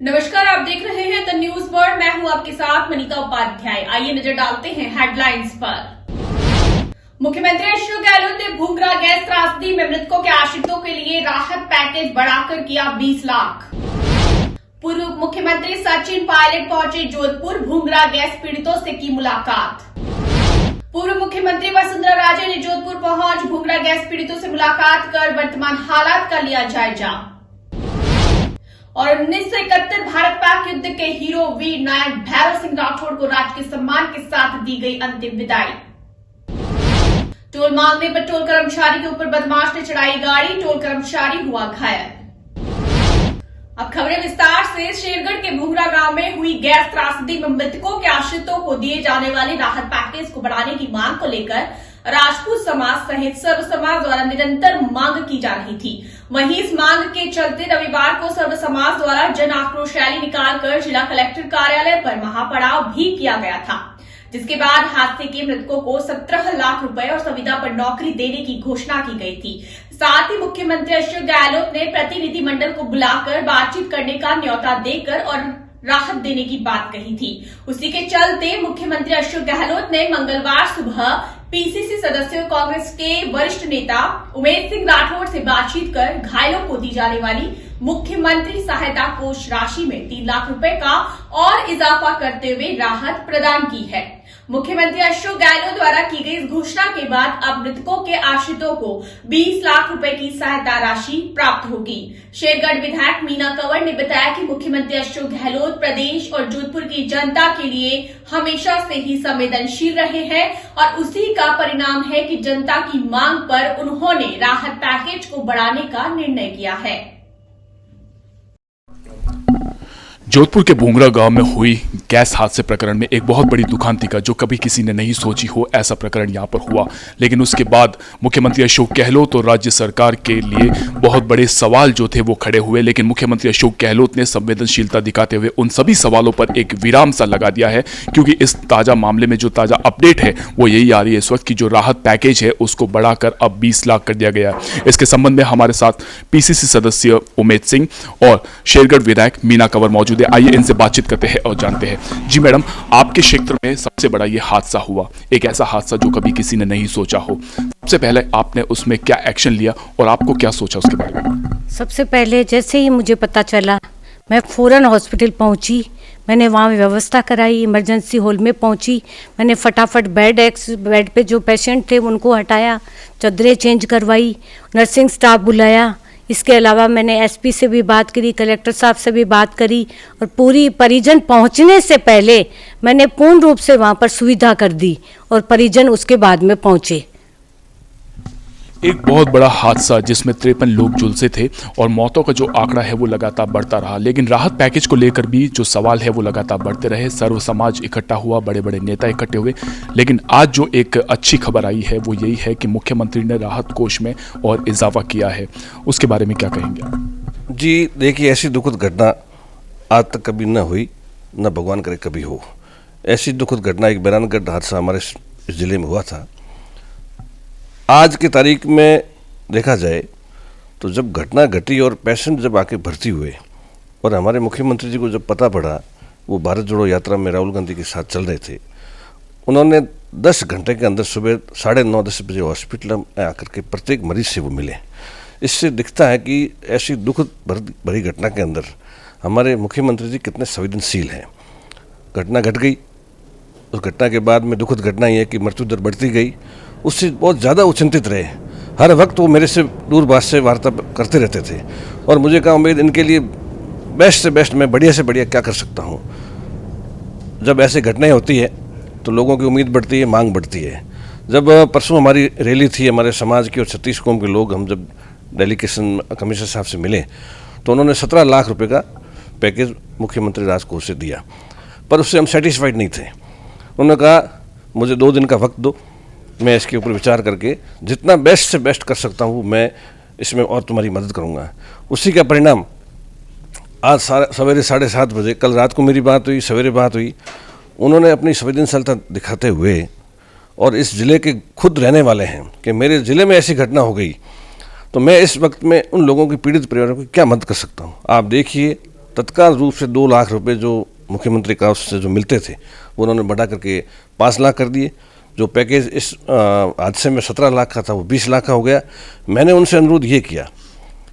नमस्कार, आप देख रहे हैं द न्यूज वर्ल्ड। मैं हूं आपके साथ मनीता उपाध्याय। आइए नजर डालते हैं हेडलाइंस पर। मुख्यमंत्री अशोक गहलोत ने भूंगरा गैस त्रासदी में मृतकों के आश्रितों के लिए राहत पैकेज बढ़ाकर किया 20 लाख। पूर्व मुख्यमंत्री सचिन पायलट पहुंचे जोधपुर, भूंगरा गैस पीड़ितों से की मुलाकात। पूर्व मुख्यमंत्री वसुंधरा राजे ने जोधपुर पहुंच भूंगरा गैस पीड़ितों से मुलाकात कर वर्तमान हालात का लिया जायजा। और 1971 भारत पाक युद्ध के हीरो वीर नायक भैरव सिंह राठौड़ को राजकीय सम्मान के साथ दी गई अंतिम विदाई। टोल मांगने पर टोल कर्मचारी के ऊपर बदमाश ने चढ़ाई गाड़ी, टोल कर्मचारी हुआ घायल। अब खबरें विस्तार से। शेरगढ़ के भूंगरा गांव में हुई गैस त्रासदी में मृतकों के आश्रितों को दिए जाने वाले राहत पैकेज को बढ़ाने की मांग को लेकर राजपूत समाज सहित सर्व समाज द्वारा निरंतर मांग की जा रही थी। वहीं इस मांग के चलते रविवार को सर्व समाज द्वारा जन आक्रोश रैली निकालकर जिला कलेक्टर कार्यालय पर महापड़ाव भी किया गया था, जिसके बाद हादसे के मृतकों को 17 लाख रुपए और संविदा पर नौकरी देने की घोषणा की गई थी। साथ ही मुख्यमंत्री अशोक गहलोत ने प्रतिनिधिमंडल को बुलाकर बातचीत करने का न्योता देकर और राहत देने की बात कही थी। उसी के चलते मुख्यमंत्री अशोक गहलोत ने मंगलवार सुबह पीसीसी सदस्यों कांग्रेस के वरिष्ठ नेता उमेश सिंह राठौड़ से बातचीत कर घायलों को दी जाने वाली मुख्यमंत्री सहायता कोष राशि में 3 लाख रुपए का और इजाफा करते हुए राहत प्रदान की है। मुख्यमंत्री अशोक गहलोत द्वारा की गई इस घोषणा के बाद अब मृतकों के आश्रितों को 20 लाख रुपए की सहायता राशि प्राप्त होगी। शेरगढ़ विधायक मीना कंवर ने बताया कि मुख्यमंत्री अशोक गहलोत प्रदेश और जोधपुर की जनता के लिए हमेशा से ही संवेदनशील रहे हैं और उसी का परिणाम है कि जनता की मांग पर उन्होंने राहत पैकेज को बढ़ाने का निर्णय किया है। जोधपुर के भूंगरा गांव में हुई गैस हादसे प्रकरण में एक बहुत बड़ी दुखांतिका जो कभी किसी ने नहीं सोची हो, ऐसा प्रकरण यहां पर हुआ। लेकिन उसके बाद मुख्यमंत्री अशोक गहलोत और राज्य सरकार के लिए बहुत बड़े सवाल जो थे वो खड़े हुए। लेकिन मुख्यमंत्री अशोक गहलोत ने संवेदनशीलता दिखाते हुए उन सभी सवालों पर एक विराम सा लगा दिया है, क्योंकि इस ताजा मामले में जो ताजा अपडेट है वो यही आ रही है इस वक्त की जो राहत पैकेज है उसको बढ़ाकर अब 20 लाख कर दिया गया है। इसके संबंध में हमारे साथ पीसीसी सदस्य उमेश सिंह और शेरगढ़ विधायक मीना कंवर मौजूद। आइए इनसे बातचीत करते हैं और जानते हैं। जी मैडम, आपके क्षेत्र में सबसे बड़ा ये हादसा हुआ, एक ऐसा हादसा जो कभी किसी ने नहीं सोचा हो। सबसे पहले आपने उसमें क्या एक्शन लिया और आपको क्या सोचा उसके बारे में? सबसे पहले जैसे ही मुझे पता चला मैं फौरन हॉस्पिटल पहुंची। मैंने वहाँ व्यवस्था कराई, इमरजेंसी हॉल में पहुंची। मैंने फटाफट बेड पे जो पेशेंट थे उनको हटाया, चादरें चेंज करवाई, नर्सिंग स्टाफ बुलाया। इसके अलावा मैंने एसपी से भी बात करी, कलेक्टर साहब से भी बात करी और पूरी परिजन पहुंचने से पहले मैंने पूर्ण रूप से वहां पर सुविधा कर दी और परिजन उसके बाद में पहुंचे। एक बहुत बड़ा हादसा जिसमें 53 लोग झुलसे थे और मौतों का जो आंकड़ा है वो लगातार बढ़ता रहा। लेकिन राहत पैकेज को लेकर भी जो सवाल है वो लगातार बढ़ते रहे। सर्व समाज इकट्ठा हुआ, बड़े बड़े नेता इकट्ठे हुए। लेकिन आज जो एक अच्छी खबर आई है वो यही है कि मुख्यमंत्री ने राहत कोष में और इजाफा किया है। उसके बारे में क्या कहेंगे? जी देखिए, ऐसी दुखद घटना आज तक कभी न हुई, न भगवान करे कभी हो। ऐसी दुखद घटना, एक बैरानगढ़ हादसा हमारे इस जिले में हुआ था। आज की तारीख में देखा जाए तो जब घटना घटी और पेशेंट जब आके भर्ती हुए और हमारे मुख्यमंत्री जी को जब पता पड़ा, वो भारत जोड़ो यात्रा में राहुल गांधी के साथ चल रहे थे, उन्होंने 10 घंटे के अंदर सुबह 9:30-10 बजे हॉस्पिटल में आकर के प्रत्येक मरीज से वो मिले। इससे दिखता है कि ऐसी दुखद भरी घटना के अंदर हमारे मुख्यमंत्री जी कितने संवेदनशील हैं। घटना घट गई, उस घटना के बाद में दुखद घटना ये है कि मृत्यु दर बढ़ती गई। उससे बहुत ज़्यादा वो चिंतित रहे। हर वक्त वो मेरे से दूरभाष से वार्ता करते रहते थे और मुझे कहा उम्मीद इनके लिए बेस्ट से बेस्ट मैं बढ़िया से बढ़िया क्या कर सकता हूँ। जब ऐसी घटनाएं होती है तो लोगों की उम्मीद बढ़ती है, मांग बढ़ती है। जब परसों हमारी रैली थी हमारे समाज की और 36 कौम के लोग, हम जब डेलीगेशन कमिश्नर साहब से मिले तो उन्होंने 17 लाख रुपये का पैकेज मुख्यमंत्री राज कोष से दिया, पर उससे हम सेटिस्फाइड नहीं थे। उन्होंने कहा मुझे 2 दिन का वक्त दो, मैं इसके ऊपर विचार करके जितना बेस्ट से बेस्ट कर सकता हूँ मैं इसमें और तुम्हारी मदद करूँगा। उसी का परिणाम आज सवेरे 7:30 बजे, कल रात को मेरी बात हुई, सवेरे बात हुई, उन्होंने अपनी संवेदनशीलता दिखाते हुए और इस ज़िले के खुद रहने वाले हैं कि मेरे ज़िले में ऐसी घटना हो गई तो मैं इस वक्त में उन लोगों की पीड़ित परिवारों की क्या मदद कर सकता हूँ। आप देखिए तत्काल रूप से 2 लाख रुपए जो मुख्यमंत्री का उससे जो मिलते थे वो उन्होंने बढ़ा करके 5 लाख कर दिए। जो पैकेज इस हादसे में 17 लाख का था वो 20 लाख का हो गया। मैंने उनसे अनुरोध ये किया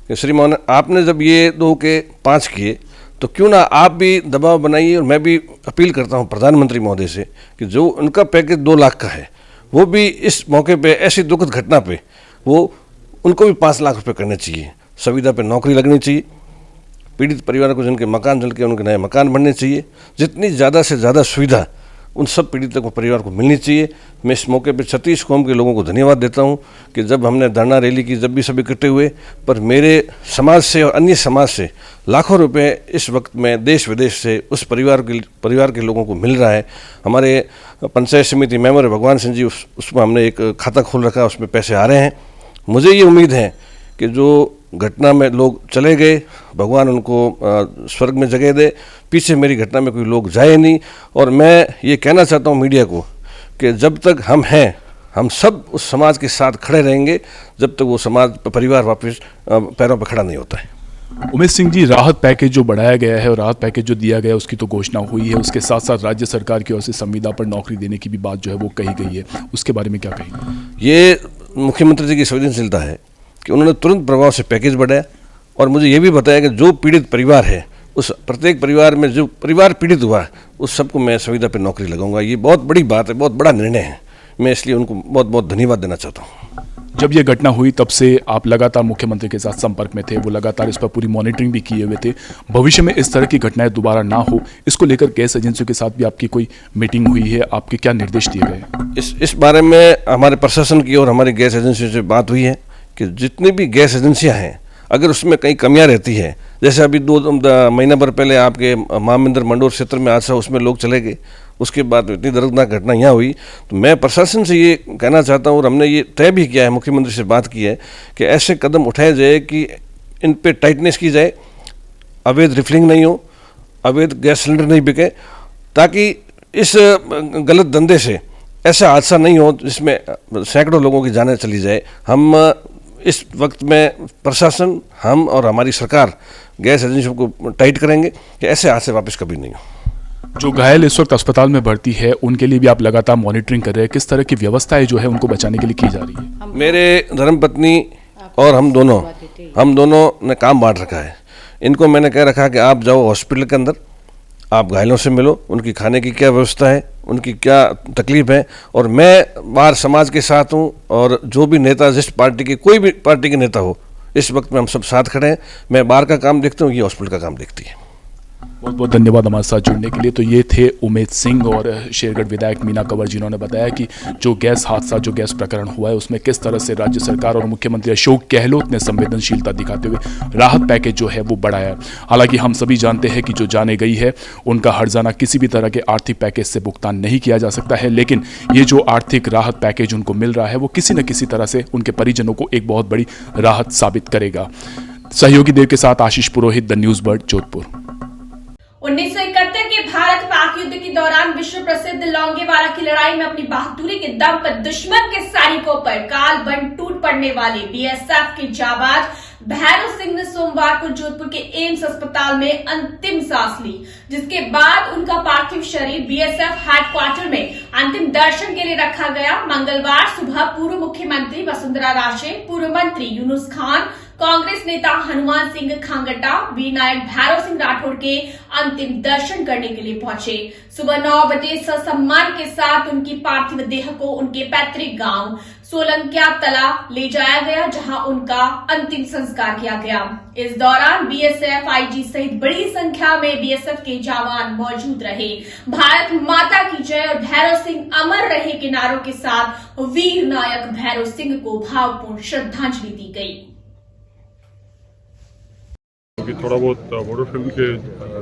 कि श्रीमान, आपने जब ये 2 के 5 किए तो क्यों ना आप भी दबाव बनाइए, और मैं भी अपील करता हूँ प्रधानमंत्री महोदय से कि जो उनका पैकेज 2 लाख का है वो भी इस मौके पे ऐसी दुखद घटना पे वो उनको भी 5 लाख रुपए करने चाहिए। संविदा पे नौकरी लगनी चाहिए। पीड़ित परिवार को जिनके मकान जल के उनके नए मकान बनने चाहिए। जितनी ज़्यादा से ज़्यादा सुविधा उन सब पीड़ितों को परिवार को मिलनी चाहिए। मैं इस मौके पर 36 कौम के लोगों को धन्यवाद देता हूं कि जब हमने धरना रैली की, जब भी सब इकट्ठे हुए, पर मेरे समाज से और अन्य समाज से लाखों रुपए इस वक्त में देश विदेश से उस परिवार के लोगों को मिल रहा है। हमारे पंचायत समिति मेंबर भगवान सिंह जी, उसमें हमने एक खाता खोल रखा है, उसमें पैसे आ रहे हैं। मुझे ये उम्मीद है कि जो घटना में लोग चले गए, भगवान उनको स्वर्ग में जगह दे। पीछे मेरी घटना में कोई लोग जाए नहीं। और मैं ये कहना चाहता हूँ मीडिया को कि जब तक हम हैं, हम सब उस समाज के साथ खड़े रहेंगे जब तक वो समाज परिवार वापस पैरों पर खड़ा नहीं होता है। उमेश सिंह जी, राहत पैकेज जो बढ़ाया गया है और राहत पैकेज जो दिया गया है उसकी तो घोषणा हुई है, उसके साथ साथ राज्य सरकार की ओर से संविदा पर नौकरी देने की भी बात जो है वो कही गई है, उसके बारे में क्या कहेंगे? ये मुख्यमंत्री जी की संवेदनशीलता है कि उन्होंने तुरंत प्रभाव से पैकेज बढ़ाया और मुझे ये भी बताया कि जो पीड़ित परिवार है उस प्रत्येक परिवार में जो परिवार पीड़ित हुआ उस सबको मैं संविदा पर नौकरी लगाऊंगा। ये बहुत बड़ी बात है, बहुत बड़ा निर्णय है। मैं इसलिए उनको बहुत बहुत धन्यवाद देना चाहता हूँ। जब ये घटना हुई तब से आप लगातार मुख्यमंत्री के साथ संपर्क में थे, वो लगातार इस पर पूरी मॉनिटरिंग भी किए हुए थे। भविष्य में इस तरह की घटनाएं दोबारा ना हो, इसको लेकर गैस एजेंसियों के साथ भी आपकी कोई मीटिंग हुई है? आपके क्या निर्देश दिए गए? इस बारे में हमारे प्रशासन की और हमारी गैस एजेंसियों से बात हुई है कि जितनी भी गैस एजेंसियां हैं, अगर उसमें कहीं कमियां रहती है, जैसे अभी 2 महीना भर पहले आपके महामंदिर मंडोर क्षेत्र में हादसा, उसमें लोग चले गए, उसके बाद इतनी दर्दनाक घटना यहाँ हुई, तो मैं प्रशासन से ये कहना चाहता हूँ और हमने ये तय भी किया है, मुख्यमंत्री से बात की है कि ऐसे कदम उठाए जाए कि इन पे टाइटनेस की जाए, अवैध रिफिलिंग नहीं हो, अवैध गैस सिलेंडर नहीं बिके, ताकि इस गलत धंधे से ऐसा हादसा नहीं हो जिसमें सैकड़ों लोगों की जानें चली जाए। हम इस वक्त में प्रशासन, हम और हमारी सरकार गैस एजेंसियों को टाइट करेंगे कि ऐसे हादसे वापस कभी नहीं हो। जो घायल इस वक्त अस्पताल में भर्ती है उनके लिए भी आप लगातार मॉनिटरिंग कर रहे हैं, किस तरह की व्यवस्थाएं जो है उनको बचाने के लिए की जा रही है? मेरे धर्मपत्नी और हम दोनों ने काम बांट रखा है। इनको मैंने कह रखा कि आप जाओ हॉस्पिटल के अंदर, आप घायलों से मिलो, उनकी खाने की क्या व्यवस्था है, उनकी क्या तकलीफ है, और मैं बाहर समाज के साथ हूँ। और जो भी नेता, जिस पार्टी के, कोई भी पार्टी के नेता हो, इस वक्त में हम सब साथ खड़े हैं। मैं बाहर का काम देखता हूँ, ये हॉस्पिटल का काम देखती है। बहुत बहुत धन्यवाद हमारे साथ जुड़ने के लिए। तो ये थे उमेश सिंह और शेरगढ़ विधायक मीना कंवर, जिन्होंने बताया कि जो गैस हादसा, जो गैस प्रकरण हुआ है उसमें किस तरह से राज्य सरकार और मुख्यमंत्री अशोक गहलोत ने संवेदनशीलता दिखाते हुए राहत पैकेज जो है वो बढ़ाया। हालांकि हम सभी जानते हैं कि जो जाने गई है उनका हर्जाना किसी भी तरह के आर्थिक पैकेज से भुगतान नहीं किया जा सकता है, लेकिन ये जो आर्थिक राहत पैकेज उनको मिल रहा है वो किसी न किसी तरह से उनके परिजनों को एक बहुत बड़ी राहत साबित करेगा। सहयोगी देव के साथ आशीष पुरोहित, द न्यूज बर्ड, जोधपुर। 1971 के भारत पाक युद्ध के दौरान विश्व प्रसिद्ध लोंगेवाला की लड़ाई में अपनी बहादुरी के दम पर दुश्मन के सैनिकों पर काल बन टूट पड़ने वाले बीएसएफ के जाबाज भैरव सिंह ने सोमवार को जोधपुर के एम्स अस्पताल में अंतिम सांस ली, जिसके बाद उनका पार्थिव शरीर बीएसएफ हेडक्वार्टर में अंतिम दर्शन के लिए रखा गया। मंगलवार सुबह पूर्व मुख्यमंत्री वसुंधरा राजे, पूर्व मंत्री यूनुस खान, कांग्रेस नेता हनुमान सिंह खांगटा, वीर नायक भैरव सिंह राठौड़ के अंतिम दर्शन करने के लिए पहुंचे। सुबह 9 बजे ससम्मान के साथ उनकी पार्थिव देह को उनके पैतृक गांव सोलंकिया तला ले जाया गया, जहां उनका अंतिम संस्कार किया गया। इस दौरान बीएसएफ आईजी सहित बड़ी संख्या में बीएसएफ के जवान मौजूद रहे। भारत माता की जय और भैरव सिंह अमर रहे के नारों के साथ वीर नायक भैरव सिंह को भावपूर्ण श्रद्धांजलि दी गई। अभी थोड़ा बहुत वोडो फिल्म के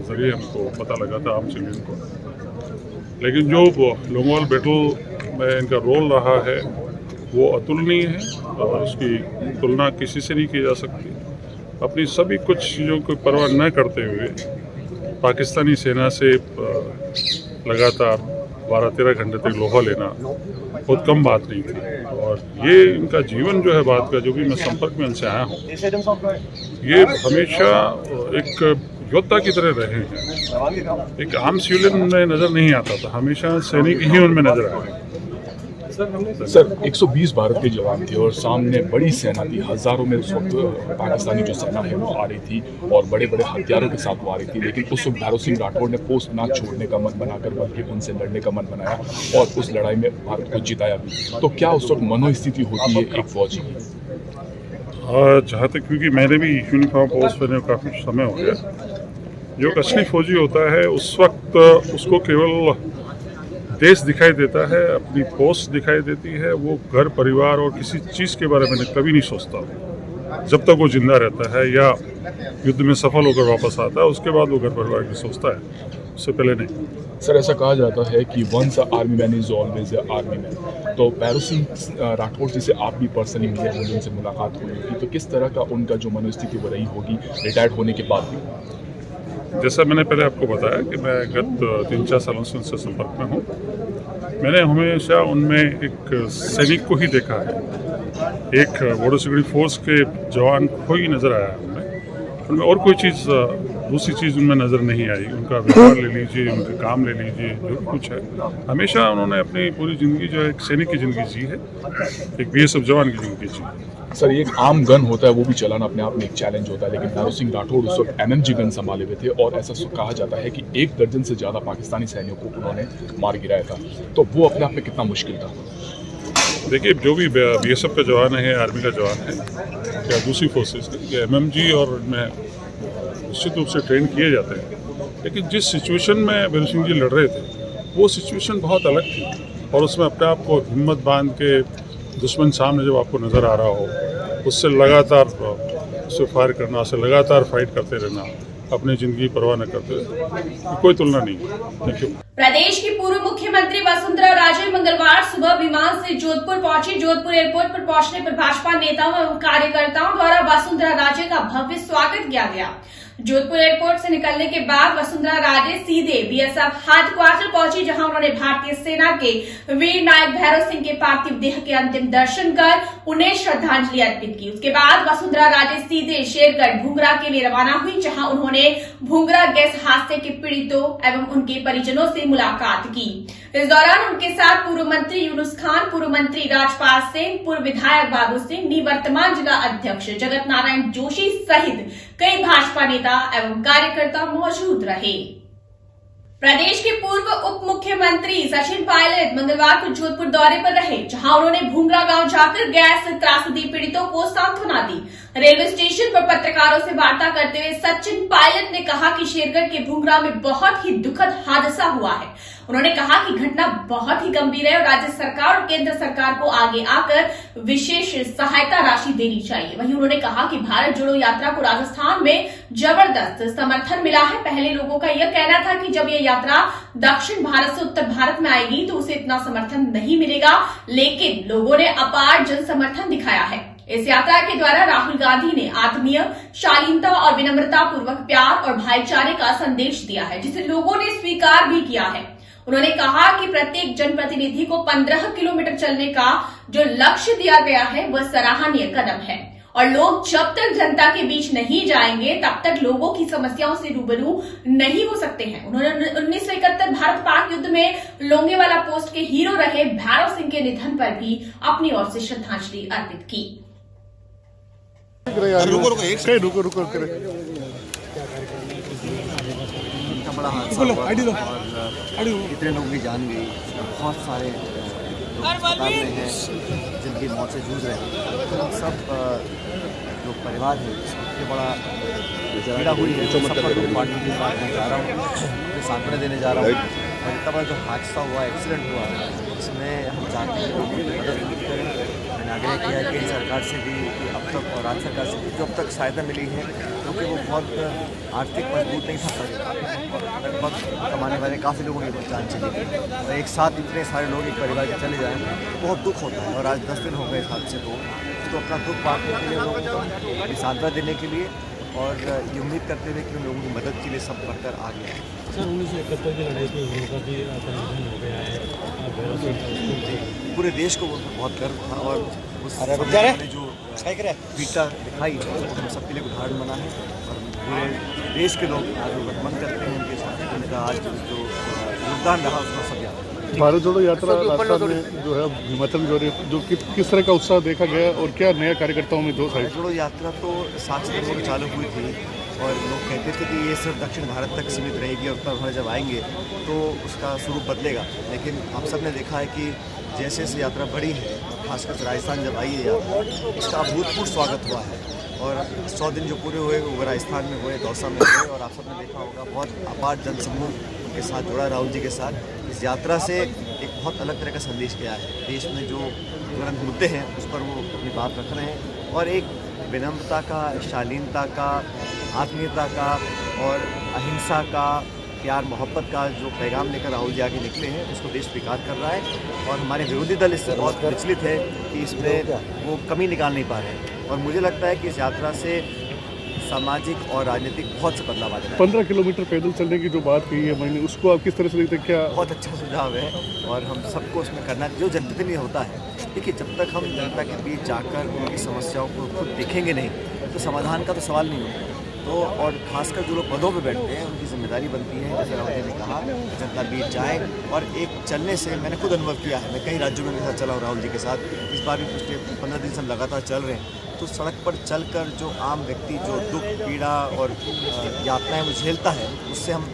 जरिए हमको पता लगा था आम सिविलियन को, लेकिन जो लोंगोवाल बैटल में इनका रोल रहा है वो अतुलनीय है और उसकी तुलना किसी से नहीं की जा सकती। अपनी सभी कुछ चीज़ों को परवाह न करते हुए पाकिस्तानी सेना से लगातार 12-13 घंटे तक लोहा लेना बहुत कम बात नहीं थी। और ये इनका जीवन जो है बात का, जो भी मैं संपर्क में इनसे आया हूँ, ये हमेशा एक योद्धा की तरह रहे हैं। एक आम सिविलियन उनमें नजर नहीं आता था, हमेशा सैनिक ही उनमें नजर आए। सर 120 भारत के जवान थे और सामने बड़ी सेना थी, हजारों में उस वक्त पाकिस्तानी जो सेना है वो आ रही थी और बड़े बड़े हथियारों के साथ वो आ रही थी, लेकिन उस वक्त भैरव सिंह राठौड़ ने पोस्ट ना छोड़ने का मन बनाकर बल्कि उनसे लड़ने का मन बनाया और उस लड़ाई में भारत को जिताया भी। तो क्या उस वक्त मनोस्थिति होती है एक फौजी की? जहाँ तक, क्योंकि मैंने भी यूनिफॉर्म पोस्ट पहने काफ़ी समय हो गया, जो एक असली फौजी होता है उस वक्त उसको केवल देश दिखाई देता है, अपनी पोस्ट दिखाई देती है, वो घर परिवार और किसी चीज़ के बारे में कभी नहीं सोचता जब तक वो जिंदा रहता है या युद्ध में सफल होकर वापस आता है। उसके बाद वो घर परिवार की सोचता है, उससे पहले नहीं। सर ऐसा कहा जाता है कि once army man is always army man. तो भैरव सिंह राठौड़ जी से आप भी पर्सनली मिले होंगे, उनसे मुलाकात हुई होगी, तो किस तरह का उनका जो मनोस्थिति वो रही होगी रिटायर्ड होने के बाद भी? जैसा मैंने पहले आपको बताया कि मैं गत 3-4 सालों से उनसे संपर्क में हूँ। मैंने हमेशा उनमें एक सैनिक को ही देखा है, एक बॉर्डर सिक्योरिटी फोर्स के जवान को ही नज़र आया उनमें और कोई चीज़, दूसरी चीज़ उनमें नज़र नहीं आई। उनका व्यवहार ले लीजिए, उनके काम ले लीजिए, जो भी कुछ है, हमेशा उन्होंने अपनी पूरी ज़िंदगी जो है एक सैनिक की ज़िंदगी जी है, एक BSF जवान की ज़िंदगी जी है। सर एक आम गन होता है, वो भी चलाना अपने आप में एक चैलेंज होता है, लेकिन भैरव सिंह राठौड़ उस वक्त MMG गन संभाले हुए थे और ऐसा कहा जाता है कि 1 दर्जन से ज़्यादा पाकिस्तानी सैनिकों को उन्होंने मार गिराया था। तो वो अपने आप में कितना मुश्किल था? देखिए, जो भी BSF का जवान है, आर्मी का जवान है या दूसरी फोर्सेस के, MMG और इनमें निश्चित रूप से ट्रेन किए जाते हैं, लेकिन जिस सिचुएशन में भैरव सिंह जी लड़ रहे थे वो सिचुएशन बहुत अलग थी और उसमें अपने आप को हिम्मत बांध के दुश्मन सामने जब आपको नज़र आ रहा हो, उससे लगातार उससे फायर करना, उससे लगातार फाइट करते रहना, अपनी जिंदगी परवाह न करते, कोई तुलना नहीं। Thank you. प्रदेश की पूर्व मुख्यमंत्री वसुंधरा राजे मंगलवार सुबह विमान से जोधपुर पहुंची। जोधपुर एयरपोर्ट पर पहुंचने पर भाजपा नेताओं एवं कार्यकर्ताओं द्वारा वसुंधरा राजे का भव्य स्वागत किया गया। जोधपुर एयरपोर्ट से निकलने के बाद वसुंधरा राजे सीधे BSF हेडक्वार्टर पहुंची, जहां उन्होंने भारतीय सेना के वीर नायक भैरव सिंह के पार्थिव देह के अंतिम दर्शन कर उन्हें श्रद्धांजलि अर्पित की। उसके बाद वसुंधरा राजे सीधे शेरगढ़ भूंगरा के लिए रवाना हुई, जहां उन्होंने भूंगरा गैस हादसे के पीड़ितों एवं उनके परिजनों से मुलाकात की। इस दौरान उनके साथ पूर्व मंत्री यूनुस खान, पूर्व मंत्री राजपाल सिंह, पूर्व विधायक बाबू सिंह, निवर्तमान जिला अध्यक्ष जगत नारायण जोशी सहित कई भाजपा नेता एवं कार्यकर्ता मौजूद रहे। प्रदेश के पूर्व उप मुख्यमंत्री सचिन पायलट मंगलवार को जोधपुर दौरे पर रहे, जहां उन्होंने भूंगरा गांव जाकर गैस त्रासदी पीड़ितों को सांत्वना दी। रेलवे स्टेशन पर पत्रकारों से वार्ता करते हुए सचिन पायलट ने कहा कि शेरगढ़ के भूंगरा में बहुत ही दुखद हादसा हुआ है। उन्होंने कहा कि घटना बहुत ही गंभीर है और राज्य सरकार और केंद्र सरकार को आगे आकर विशेष सहायता राशि देनी चाहिए। वहीं उन्होंने कहा कि भारत जोड़ो यात्रा को राजस्थान में जबरदस्त समर्थन मिला है। पहले लोगों का यह कहना था कि जब यह यात्रा दक्षिण भारत से उत्तर भारत में आएगी तो उसे इतना समर्थन नहीं मिलेगा, लेकिन लोगों ने अपार जन समर्थन दिखाया है। इस यात्रा के द्वारा राहुल गांधी ने आत्मीय, शालीनता और विनम्रता पूर्वक प्यार और भाईचारे का संदेश दिया है, जिसे लोगों ने स्वीकार भी किया है। उन्होंने कहा कि प्रत्येक जनप्रतिनिधि को 15 किलोमीटर चलने का जो लक्ष्य दिया गया है वह सराहनीय कदम है और लोग जब तक जनता के बीच नहीं जाएंगे तब तक लोगों की समस्याओं से रूबरू नहीं हो सकते हैं। उन्होंने 1971 भारत पाक युद्ध में लोंगेवाला पोस्ट के हीरो रहे भैरव सिंह के निधन पर भी अपनी ओर से श्रद्धांजलि अर्पित की। बड़ा हादसा हुआ और इतने लोग की जान गई, बहुत सारे लोग अस्पताल में हैं जिनकी मौत से जूझ रहे हैं। तो हम सब जो परिवार है सबके बड़ा पीड़ा हुई है, सबका दुख बांटने के बाद मैं जा रहा हूँ, सांत्वना देने जा रहा हूँ। और इतना बड़ा जो हादसा हुआ, एक्सीडेंट हुआ, इसमें हम चाहते हैं लोगों की मदद करें। मैंने आग्रह किया है केंद्र सरकार से भी अब तक और राज्य सरकार से भी जो अब तक सहायता मिली है, क्योंकि वो बहुत आर्थिक मजबूत नहीं था और लगभग कमाने वाले काफ़ी लोगों की जान चली गई और एक साथ इतने सारे लोग एक परिवार के चले जाएँ तो बहुत दुख होता है। और आज 10 दिन हो गए इस हादसे को, तो अपना दुख बांटने के लिए लोगों को सांत्वना देने के लिए और ये उम्मीद करते हुए कि उन लोगों की मदद के लिए सब बढ़कर आ गया है। सर 1971 की लड़ाई में उनका भी निधन हो गया है, पूरे देश को बहुत गर्व था और उस जो वीरता दिखाई हम सबके लिए उदाहरण बना है और पूरे देश के लोग आज वर्तमान करते हैं उनके साथ, उनका आज जो योगदान रहा उसका सब याद है। भारत जोड़ो यात्रा राजस्थान में जो है हिमाचल में जो किस तरह का उत्साह देखा गया और क्या नया कार्यकर्ताओं में जोश है? भारत जोड़ो यात्रा तो 7 सितंबर को चालू हुई थी और लोग कहते थे कि ये सिर्फ दक्षिण भारत तक सीमित रहेगी और उत्तर भारत जब आएंगे तो उसका स्वरूप बदलेगा, लेकिन आप सब ने देखा है कि जैसे जैसे यात्रा बढ़ी है, खासकर राजस्थान जब आई है यात्रा, इसका अभूतपूर्व स्वागत हुआ है और 100 दिन जो पूरे हुए वो राजस्थान में हुए, दौसा में हुए और आप सबने देखा होगा बहुत अपार जनसमूह के साथ जुड़ा राहुल जी के साथ। इस यात्रा से एक बहुत अलग तरह का संदेश गया है, देश में जो तुरंत मुद्दे हैं उस पर वो अपनी बात रख रहे हैं और एक विनम्रता का, शालीनता का, आत्मीयता का और अहिंसा का, प्यार मोहब्बत का जो पैगाम लेकर राहुल जी आगे निकले हैं उसको देश स्वीकार कर रहा है और हमारे विरोधी दल इससे बहुत विचलित है कि इसमें वो कमी निकाल नहीं पा रहे हैं और मुझे लगता है कि इस यात्रा से सामाजिक और राजनीतिक बहुत से बदलाव आ जाएगा। 15 किलोमीटर पैदल चलने की जो बात कही है मैंने, उसको आप किस तरह से देखते हैं? क्या बहुत अच्छा सुझाव है और हम सबको उसमें करना जो जनप्रतिनिधि होता है। देखिए, जब तक हम जनता के बीच जाकर उनकी समस्याओं को खुद देखेंगे नहीं तो समाधान का तो सवाल नहीं होता। तो और खासकर जो लोग पदों पे बैठते हैं उनकी जिम्मेदारी बनती है, जैसे राहुल जी ने कहा, जनता बीच जाए और एक चलने से मैंने खुद अनुभव किया है, मैं कई राज्यों में मेरे साथ चला हूँ राहुल जी के साथ, इस बार भी पिछले 15 दिन से हम लगातार चल रहे हैं, तो सड़क पर चलकर जो आम व्यक्ति जो दुख, पीड़ा और यातनाएं वो झेलता है उससे हम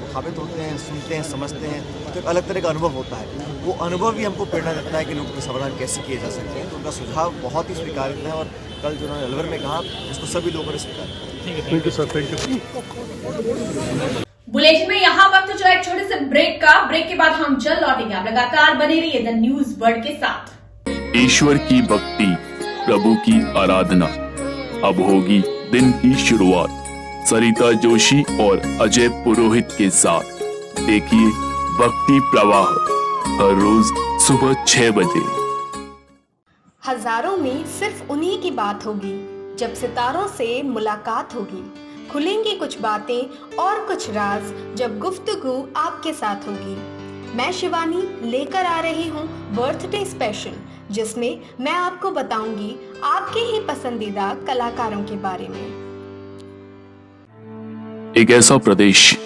मुखातिब होते हैं, सुनते हैं, समझते हैं, तो एक अलग तरह का अनुभव होता है। वो अनुभव भी हमको प्रेरणा देता है कि लोगों के समाधान कैसे किए जा सकते हैं। तो उनका सुझाव बहुत ही स्वीकार्य है और कल जो उन्होंने अलवर में कहा उसको सभी लोगों ने स्वीकार किया। Thank you sir, thank you. Bulletin में यहाँ वक्त चला एक छोटे से ब्रेक का। ब्रेक के बाद हम जल्द लौटेंगे। आप लगातार बने रहिए द न्यूज वर्ल्ड के साथ। ईश्वर की भक्ति, प्रभु की आराधना, अब होगी दिन की शुरुआत सरिता जोशी और अजय पुरोहित के साथ। देखिए भक्ति प्रवाह हर रोज सुबह 6 बजे। हजारों में सिर्फ उन्हीं की बात होगी जब सितारों से मुलाकात होगी। खुलेंगी कुछ बातें और कुछ राज जब गुफ्तगू आपके साथ होगी। मैं शिवानी लेकर आ रही हूँ बर्थडे स्पेशल, जिसमें मैं आपको बताऊंगी आपके ही पसंदीदा कलाकारों के बारे में। एक ऐसा प्रदेश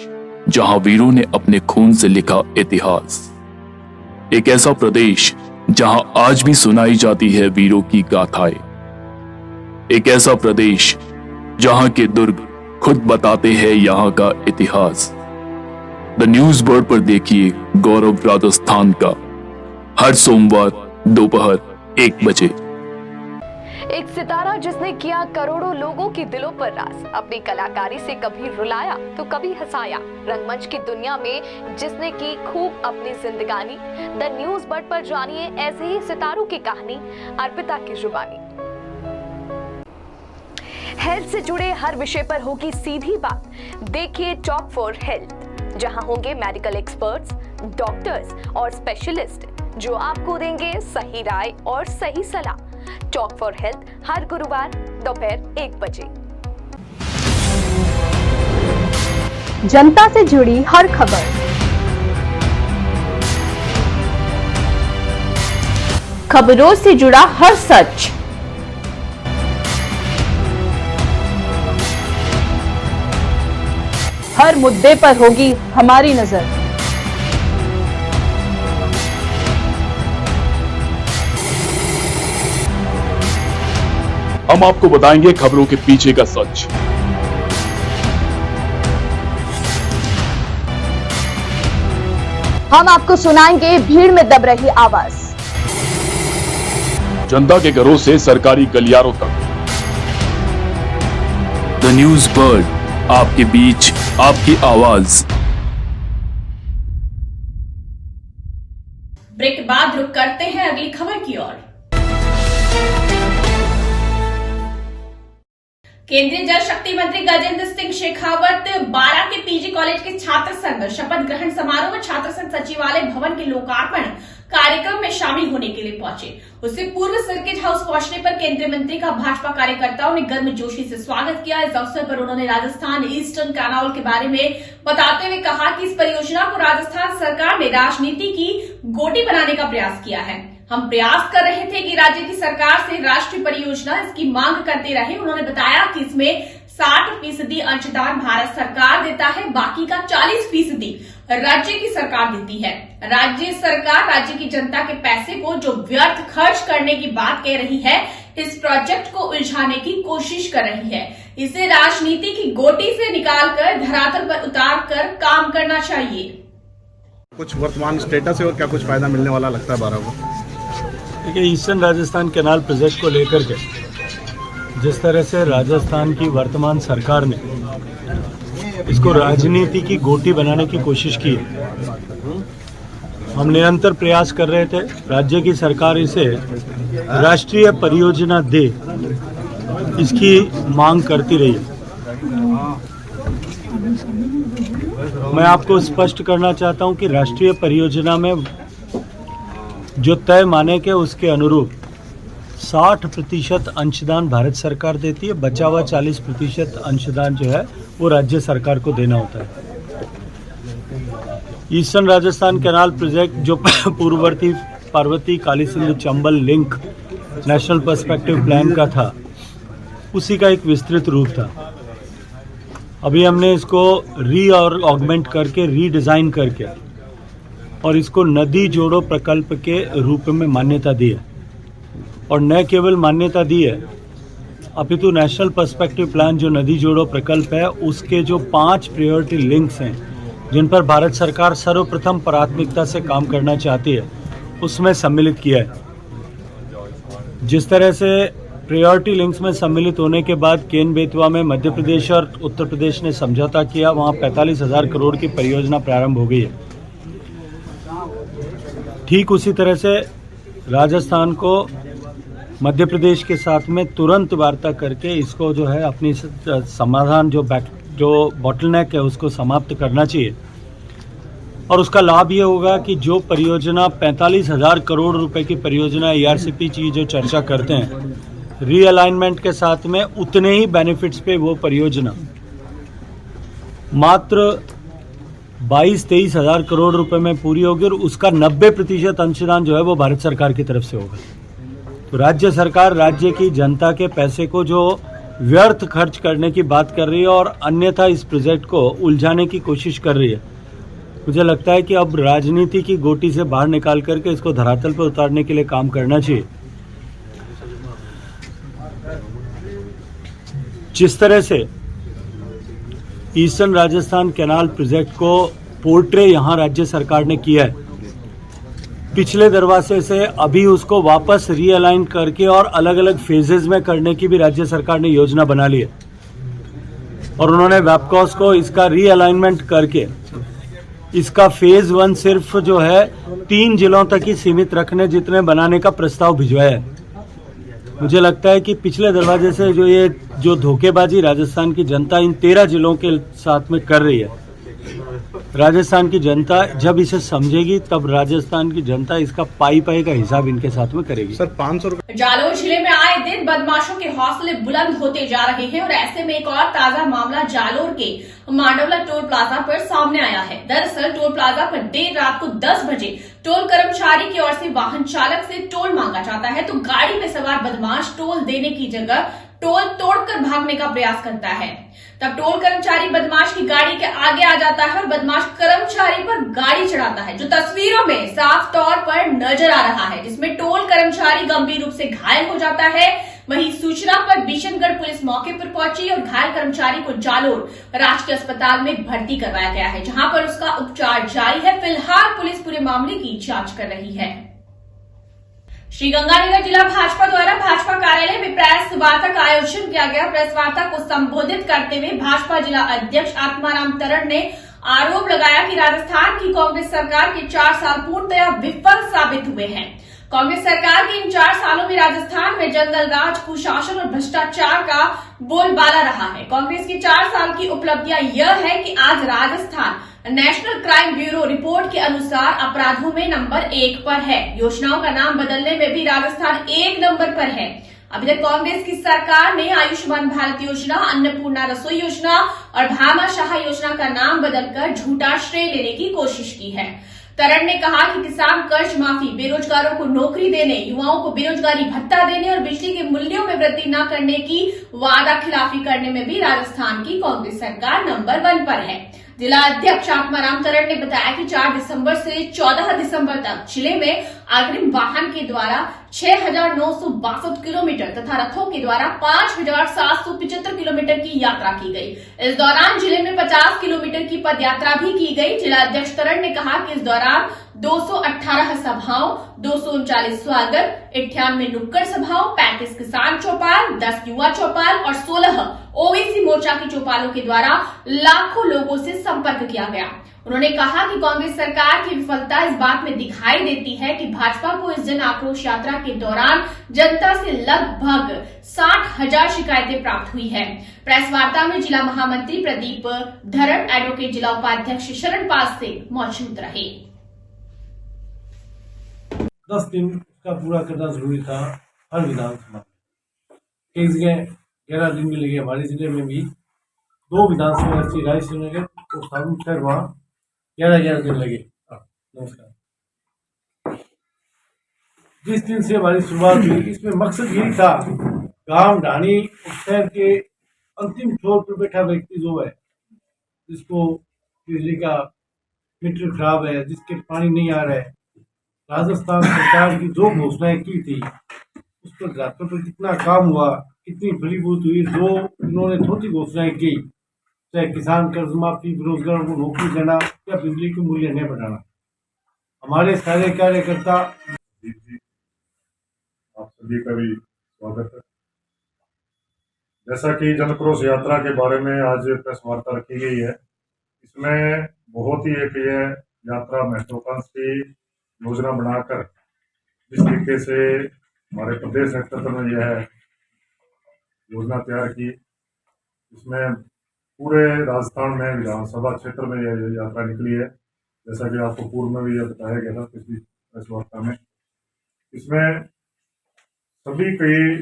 जहां वीरों ने अपने खून से लिखा इतिहास, एक ऐसा प्रदेश जहां आज भी सुनाई जाती है वीरों की गाथाएं, एक ऐसा प्रदेश जहां के दुर्ग खुद बताते हैं यहां का इतिहास। द न्यूज वर्ल्ड पर देखिए गौरव राजस्थान का हर सोमवार दोपहर 1 बजे। एक सितारा जिसने किया करोड़ों लोगों की दिलों पर राज, अपनी कलाकारी से कभी रुलाया तो कभी हंसाया, रंगमंच की दुनिया में जिसने की खूब अपनी जिंदगानी। द न्यूज वर्ल्ड पर जानिए ऐसे ही सितारों की कहानी, अर्पिता की जुबानी। हेल्थ से जुड़े हर विषय पर होगी सीधी बात। देखिए टॉक फॉर हेल्थ, जहां होंगे मेडिकल एक्सपर्ट्स, डॉक्टर्स और स्पेशलिस्ट जो आपको देंगे सही राय और सही सलाह। टॉक फॉर हेल्थ हर गुरुवार दोपहर 1 बजे। जनता से जुड़ी हर खबर, खबरों से जुड़ा हर सच, हर मुद्दे पर होगी हमारी नजर। हम आपको बताएंगे खबरों के पीछे का सच। हम आपको सुनाएंगे भीड़ में दब रही आवाज, जनता के घरों से सरकारी गलियारों तक। द न्यूज वर्ल्ड, आपके बीच, आपकी आवाज। ब्रेक के बाद रुक करते हैं अगली खबर की ओर। केंद्रीय जल शक्ति मंत्री गजेंद्र सिंह शेखावत 12 के पीजी कॉलेज के छात्र संघ शपथ ग्रहण समारोह में छात्र संघ सचिवालय भवन के लोकार्पण कार्यक्रम में शामिल होने के लिए पहुंचे। उससे पूर्व सर्किट हाउस पहुंचने पर केंद्रीय मंत्री का भाजपा कार्यकर्ताओं ने गर्मजोशी से स्वागत किया। इस अवसर पर उन्होंने राजस्थान ईस्टर्न कैनाल के बारे में बताते हुए कहा कि इस परियोजना को राजस्थान सरकार ने राजनीति की गोटी बनाने का प्रयास किया है। हम प्रयास कर रहे थे कि राज्य की सरकार से राष्ट्रीय परियोजना इसकी मांग करते रहे। उन्होंने बताया कि इसमें 60% अंशदान भारत सरकार देता है, बाकी का 40% राज्य की सरकार देती है। राज्य सरकार राज्य की जनता के पैसे को जो व्यर्थ खर्च करने की बात कह रही है, इस प्रोजेक्ट को उलझाने की कोशिश कर रही है। इसे राजनीति की गोटी से निकालकर धरातल पर उतारकर काम करना चाहिए। कुछ वर्तमान स्टेटस है और क्या कुछ फायदा मिलने वाला लगता है 12 को? देखिए, ईस्टर्न राजस्थान कैनाल प्रोजेक्ट को लेकर के जिस तरह से राजस्थान की वर्तमान सरकार ने इसको राजनीति की गोटी बनाने की कोशिश की है, हम निरंतर प्रयास कर रहे थे राज्य की सरकार इसे राष्ट्रीय परियोजना दे, इसकी मांग करती रही है। मैं आपको स्पष्ट करना चाहता हूं कि राष्ट्रीय परियोजना में जो तय माने के उसके अनुरूप 60% अंशदान भारत सरकार देती है, बचा हुआ 40% अंशदान जो है वो राज्य सरकार को देना होता है। ईस्टर्न राजस्थान कैनाल प्रोजेक्ट जो पूर्ववर्ती Parvati Kali Sindhu Chambal link national perspective plan का था, उसी का एक विस्तृत रूप था। अभी हमने इसको ऑगमेंट करके रीडिज़ाइन करके और इसको नदी जोड़ो प्रकल्प के रूप में मान्यता दी है। और न केवल मान्यता दी है, अपितु नेशनल पर्सपेक्टिव प्लान जो नदी जोड़ो प्रकल्प है, उसके जो 5 प्रायोरिटी लिंक्स हैं जिन पर भारत सरकार सर्वप्रथम प्राथमिकता से काम करना चाहती है, उसमें सम्मिलित किया है। जिस तरह से प्रायोरिटी लिंक्स में सम्मिलित होने के बाद केन बेतवा में मध्य प्रदेश और उत्तर प्रदेश ने समझौता किया, वहाँ 45,000 करोड़ की परियोजना प्रारंभ हो गई है। ठीक उसी तरह से राजस्थान को मध्य प्रदेश के साथ में तुरंत वार्ता करके इसको जो है अपनी समाधान जो बॉटलनेक है उसको समाप्त करना चाहिए। और उसका लाभ ये होगा कि जो परियोजना 45,000 करोड़ रुपए की परियोजना ERCP की जो चर्चा करते हैं, रीअलाइनमेंट के साथ में उतने ही बेनिफिट्स पे वो परियोजना मात्र 22-23 हज़ार करोड़ रुपए में पूरी होगी और उसका 90% अंशदान जो है वो भारत सरकार की तरफ से होगा। तो राज्य सरकार राज्य की जनता के पैसे को जो व्यर्थ खर्च करने की बात कर रही है और अन्यथा इस प्रोजेक्ट को उलझाने की कोशिश कर रही है। मुझे लगता है कि अब राजनीति की गोटी से बाहर निकाल करके इसको धरातल पर उतारने के लिए काम करना चाहिए। जिस तरह से ईस्टर्न राजस्थान कैनाल प्रोजेक्ट को पोर्ट्रे यहाँ राज्य सरकार ने किया है, पिछले दरवाजे से अभी उसको वापस रीअलाइन करके और अलग अलग फेजेस में करने की भी राज्य सरकार ने योजना बना ली है। और उन्होंने वेबकॉस को इसका रीअलाइनमेंट करके इसका फेज 1 सिर्फ जो है 3 जिलों तक ही सीमित रखने जितने बनाने का प्रस्ताव भिजवाया है। मुझे लगता है कि पिछले दरवाजे से जो धोखेबाजी राजस्थान की जनता इन 13 जिलों के साथ में कर रही है, राजस्थान की जनता जब इसे समझेगी तब राजस्थान की जनता इसका पाई का हिसाब इनके साथ में करेगी। सर 500 रुपए। जालौर जिले में आए दिन बदमाशों के हौसले बुलंद होते जा रहे हैं और ऐसे में एक और ताजा मामला जालौर के मांडवला टोल प्लाजा पर सामने आया है। दरअसल टोल प्लाजा पर देर रात को 10 बजे टोल कर्मचारी की ओर से वाहन चालक से टोल मांगा जाता है तो गाड़ी में सवार बदमाश टोल देने की जगह टोल तोड़कर भागने का प्रयास करता है। तब टोल कर्मचारी बदमाश की गाड़ी के आगे आ जाता है और बदमाश कर्मचारी पर गाड़ी चढ़ाता है, जो तस्वीरों में साफ तौर पर नजर आ रहा है, जिसमें टोल कर्मचारी गंभीर रूप से घायल हो जाता है। वहीं सूचना पर बिशनगढ़ पुलिस मौके पर पहुंची और घायल कर्मचारी को जालौर राजकीय अस्पताल में भर्ती करवाया गया है, जहां पर उसका उपचार जारी है। फिलहाल पुलिस पूरे मामले की जांच कर रही है। श्रीगंगानगर जिला भाजपा द्वारा भाजपा कार्यालय में प्रेस वार्ता का आयोजन किया गया। प्रेस वार्ता को संबोधित करते हुए भाजपा जिला अध्यक्ष आत्माराम तरण ने आरोप लगाया कि राजस्थान की कांग्रेस सरकार के 4 साल पूर्णतया विफल साबित हुए हैं। कांग्रेस सरकार के इन 4 सालों में राजस्थान में जंगल राज, कुशासन और भ्रष्टाचार का बोलबाला रहा है। कांग्रेस की 4 साल की उपलब्धियां यह है कि आज Rajasthan national crime bureau report के अनुसार अपराधों में नंबर 1 पर है। योजनाओं का नाम बदलने में भी राजस्थान 1 नंबर पर है। अभी तक कांग्रेस की सरकार ने आयुष्मान भारत योजना, अन्नपूर्णा रसोई योजना और भामाशाह योजना का नाम बदलकर झूठा श्रेय लेने की कोशिश की है। तरण ने कहा कि किसान कर्ज माफी, बेरोजगारों को नौकरी देने, युवाओं को बेरोजगारी भत्ता देने और बिजली के मूल्यों में वृद्धि न करने की वादा खिलाफी करने में भी राजस्थान की कांग्रेस सरकार नंबर 1 पर है। जिला अध्यक्ष आत्माराम तरण ने बताया कि 4 दिसंबर से 14 दिसंबर तक जिले में अग्रिम वाहन के द्वारा 6,962 किलोमीटर तथा रथों के द्वारा 5,775 किलोमीटर की यात्रा की गई। इस दौरान जिले में 50 किलोमीटर की पदयात्रा भी की गई। जिला अध्यक्ष तरण ने कहा कि इस दौरान 218 सभाओं, 239 स्वागत, 98 नुक्कड़ सभाओं, 35 किसान चौपाल, 10 युवा चौपाल और 16 ओबीसी मोर्चा की चौपालों के द्वारा लाखों लोगों से संपर्क किया गया। उन्होंने कहा कि कांग्रेस सरकार की विफलता इस बात में दिखाई देती है कि भाजपा को इस जन आक्रोश यात्रा के दौरान जनता से लगभग 60,000 शिकायतें प्राप्त हुई है। प्रेस वार्ता में जिला महामंत्री प्रदीप धरण, एडवोकेट जिला उपाध्यक्ष शरणपाल सिंह मौजूद रहे। 10 दिन का पूरा करना जरूरी था हर विधानसभा में। एक जगह 11 दिन भी लगे, हमारे जिले में भी 2 विधानसभा ऐसी रायश्रीनगर और साधुनगर, वहाँ 11 दिन लगे। नमस्कार। जिस दिन से हमारी शुरुआत हुई, इसमें मकसद यही था, गांव ढाणी और शहर के अंतिम छोर पर बैठा व्यक्ति जो है, जिसको बिजली का मीटर खराब है, जिसके पानी नहीं आ रहा है, राजस्थान सरकार की जो घोषणाएं की थी उस पर घाटों पर कितना काम हुआ, कितनी फलीभूत हुई। जो इन्होंने छोटी घोषणाएं की, चाहे किसान कर्ज माफी, बेरोजगारों को नौकरी देना या बिजली के मूल्य नहीं बढ़ाना, हमारे सारे कार्यकर्ता। आप सभी का भी स्वागत है। जैसा कि जनक्रोश यात्रा के बारे में आज प्रेस वार्ता रखी गई है, इसमें बहुत ही एक ये यात्रा महत्वाकांक्षी योजना बनाकर जिस तरीके से हमारे प्रदेश नेतृत्व में यह योजना तैयार की, इसमें पूरे राजस्थान में विधानसभा क्षेत्र में यह यात्रा निकली है। जैसा कि आपको पूर्व में भी यह बताया गया था पिछली प्रेस वार्ता में, इसमें सभी कई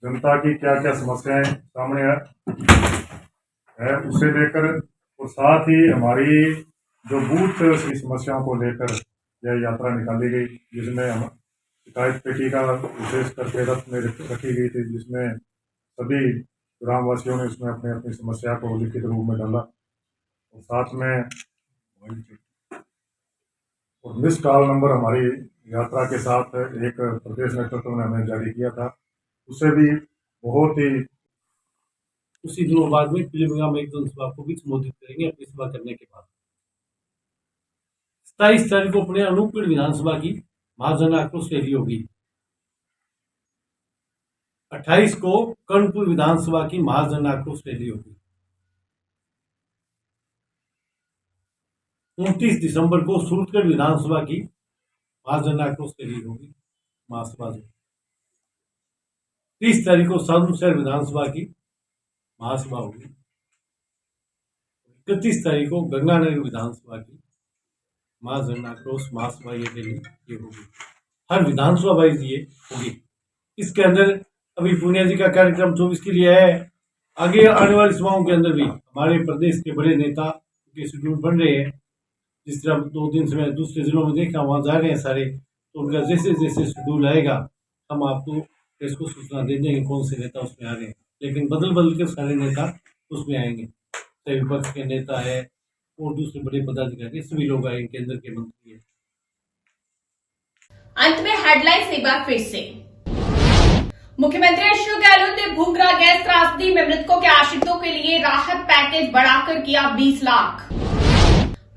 जनता की क्या क्या समस्याएं सामने है उसे लेकर, और साथ ही हमारी जो बूथ की समस्याओं को लेकर यह यात्रा निकाली गई, जिसमें हम शिकायत पेटी का विशेष करके रथ में रखी गई थी, जिसमें सभी ग्रामवासियों ने उसमें अपनी अपनी समस्या को लिखित रूप में डाला। और साथ में और मिस कॉल नंबर हमारी यात्रा के साथ एक प्रदेश नेतृत्व ने हमें जारी किया था, उसे भी बहुत ही उसी दिनों बाद में पीलीभीत में एक जनसभा को भी संबोधित करेंगे। अपनी सभा करने के बाद 27 तारीख को अपने अनूपगढ़ विधानसभा की महाजन आक्रोश रैली होगी। 28 को कर्णपुर विधानसभा की महाजन आक्रोश रैली होगी। 29 दिसंबर को सूरतगढ़ विधानसभा की महाजन आक्रोश रैली होगी महासभा से। 30 तारीख को साधुनगर विधानसभा की महासभा होगी। 31 तारीख को गंगानगर विधानसभा की महाजन आक्रोश महासभा ये होगी। हर विधानसभा वाइज ये होगी। इसके अंदर अभी पूनिया जी का कार्यक्रम 24 के लिए है। आगे आने वाली सभाओं के अंदर भी हमारे प्रदेश के बड़े नेता के शेड्यूल बन रहे हैं। जिस तरह 2 दिन से मैं दूसरे जिलों में देखा, वहाँ जा रहे हैं सारे, तो उनका जैसे जैसे शेड्यूल आएगा हम आपको प्रेस को सूचना दे देंगे कौन से नेता उसमें आ रहे हैं। लेकिन बदल बदल के सारे नेता उसमें आएंगे, चाहे विपक्ष के नेता है और दूसरे बड़े पदाधिकारी, सभी लोग आएंगे, केंद्र के मंत्री है। अंत में हेडलाइंस एक बार फिर से। मुख्यमंत्री अशोक गहलोत ने भूंगरा गैस त्रासदी में मृतकों के आश्रितों के लिए राहत पैकेज बढ़ाकर किया 20 लाख।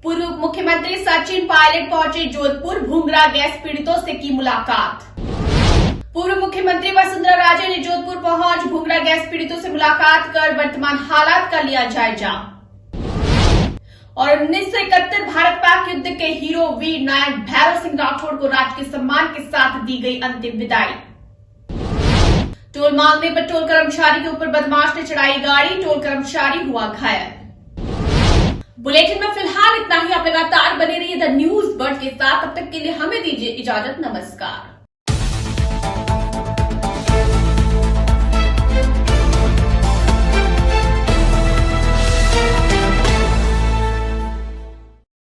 पूर्व मुख्यमंत्री सचिन पायलट पहुंचे जोधपुर, भूंगरा गैस पीड़ितों से की मुलाकात। पूर्व मुख्यमंत्री वसुंधरा राजे ने जोधपुर पहुंच भूंगरा गैस पीड़ितों से मुलाकात कर वर्तमान हालात का लिया जायजा। और 1971 भारत पाक युद्ध के हीरो वीर नायक भैरव सिंह राठौड़ को राजकीय सम्मान के साथ दी गई अंतिम विदाई। टोल मांगने पर टोल कर्मचारी के ऊपर बदमाश ने चढ़ाई गाड़ी, टोल कर्मचारी हुआ घायल। बुलेटिन में फिलहाल इतना ही। आप लगातार बने रहिए द न्यूज बर्ड के साथ। तब तक के लिए हमें दीजिए इजाजत। नमस्कार।